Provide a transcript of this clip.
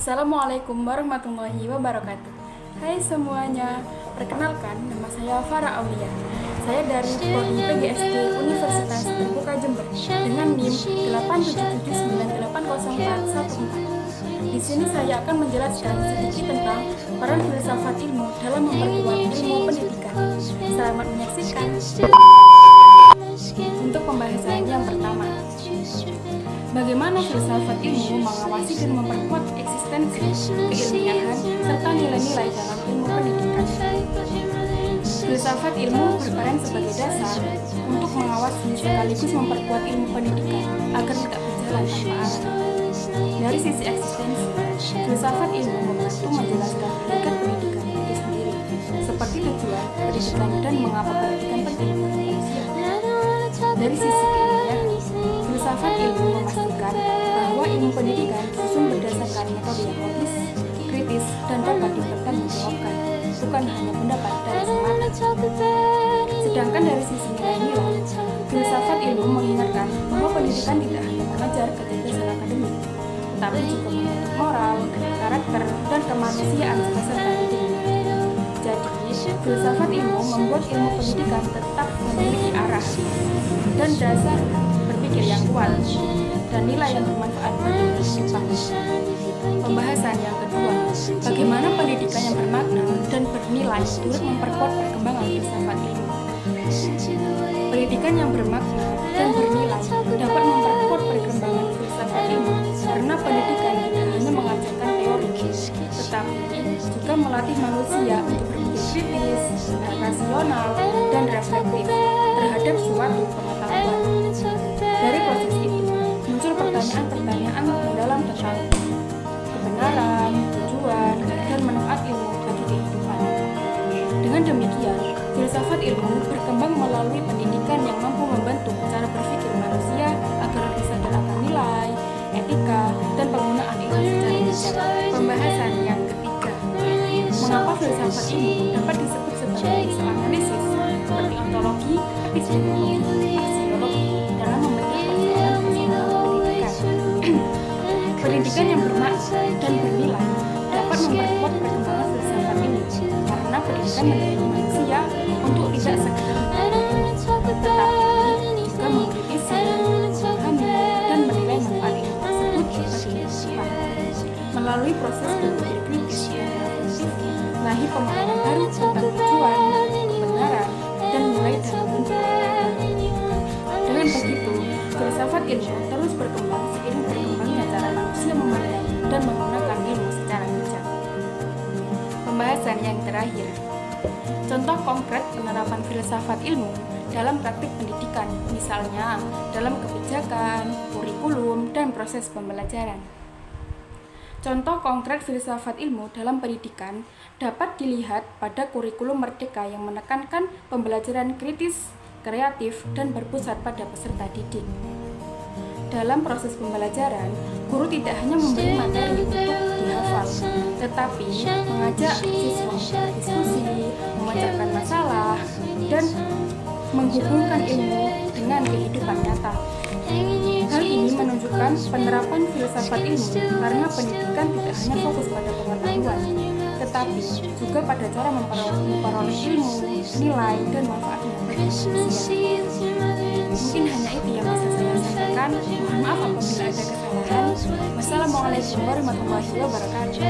Assalamualaikum warahmatullahi wabarakatuh. Hai semuanya, perkenalkan nama saya Farah Aulia. Saya dari Prodi PGSD Universitas Terbuka Jember dengan NIM 877980414. Di sini saya akan menjelaskan sedikit tentang peran filsafat ilmu dalam memperkuat ilmu pendidikan. Selamat menyaksikan. Untuk pembahasan yang pertama, bagaimana filsafat ilmu mengawasi dan memperkuat eksistensi, keilmiahan, serta nilai-nilai dalam ilmu pendidikan. Filsafat ilmu berperan sebagai dasar untuk mengawasi sekaligus memperkuat ilmu pendidikan agar tidak berjalan tanpa arah. Dari sisi eksistensi, filsafat ilmu membantu menjelaskan hakikat pendidikan itu sendiri, seperti tujuan pendidikan dan mengapa pendidikan penting bagi manusia. Dari sisi keilmiahan, filsafat ilmu memastikan bahwa ilmu pendidikan disusun berdasarkan metode yang logis, kritis, dan dapat dipertanggungjawabkan, bukan hanya pendapat dari semata. Sedangkan dari sisi nilai-nilai, filsafat ilmu mengingatkan bahwa pendidikan tidak hanya mengajar kecerdasan akademik, tetapi juga membentuk moral, karakter, dan kemanusiaan peserta didiknya. Jadi, filsafat ilmu membuat ilmu pendidikan tetap memiliki arah dan dasar berpikir yang kuat dan nilai yang bermanfaat bagi kehidupan. Pembahasan yang kedua, bagaimana pendidikan yang bermakna dan bernilai turut memperkuat perkembangan filsafat ilmu. Pendidikan yang bermakna dan bernilai dapat memperkuat perkembangan filsafat ilmu karena pendidikan tidak hanya mengajarkan teori, tetapi juga melatih manusia untuk berpikir kritis, rasional, dan reflektif terhadap suatu pengetahuan. Dari proses itu, muncul pertanyaan-pertanyaan mendalam tentang kebenaran, tujuan, dan manfaat ilmu bagi kehidupan. Dengan demikian, filsafat ilmu berkembang melalui pendidikan yang mampu membentuk cara berpikir manusia agar bisa akan nilai, etika, dan penggunaan ilmu secara bijak. Pembahasan yang ketiga, mengapa filsafat ilmu dapat disebut sebagai analisis seperti ontologi, epistemologi, aksiologi dalam membentuk perjalanan pendidikan. Pendidikan yang bermakna dan bernilai dapat memperkuat perkembangan filsafat ilmu karena pendidikan mendorong manusia untuk tidak sekedar tetapi juga mengkritisi, memahami, dan menilai manfaat ilmu tersebut bagi kehidupan. Melalui proses berpikir kritis dan refleksif, lahir pemahaman baru tentang tujuan, kebenaran, dan nilai dalam bentuk. Dengan begitu, filsafat ilmu terus berkembang seiring berkembangnya cara manusia memandang dan menggunakan ilmu secara bijak. Pembahasan yang terakhir, contoh konkret penerapan filsafat ilmu dalam praktik pendidikan, misalnya dalam kebijakan, kurikulum, dan proses pembelajaran. Contoh konkret filsafat ilmu dalam pendidikan dapat dilihat pada kurikulum Merdeka yang menekankan pembelajaran kritis, kreatif, dan berpusat pada peserta didik. Dalam proses pembelajaran, guru tidak hanya memberi materi untuk dihafal, tetapi mengajak siswa berdiskusi, memecahkan masalah, dan menghubungkan ilmu dengan kehidupan nyata. Hal ini menunjukkan penerapan filsafat ilmu karena pendidikan tidak hanya fokus pada pengetahuan, tetapi juga pada cara memperoleh ilmu, nilai, dan manfaatnya bagi manusia. Mungkin hanya itu yang bisa saya sampaikan. Mohon maaf apabila ada kesalahan. Wassalamualaikum warahmatullahi wabarakatuh.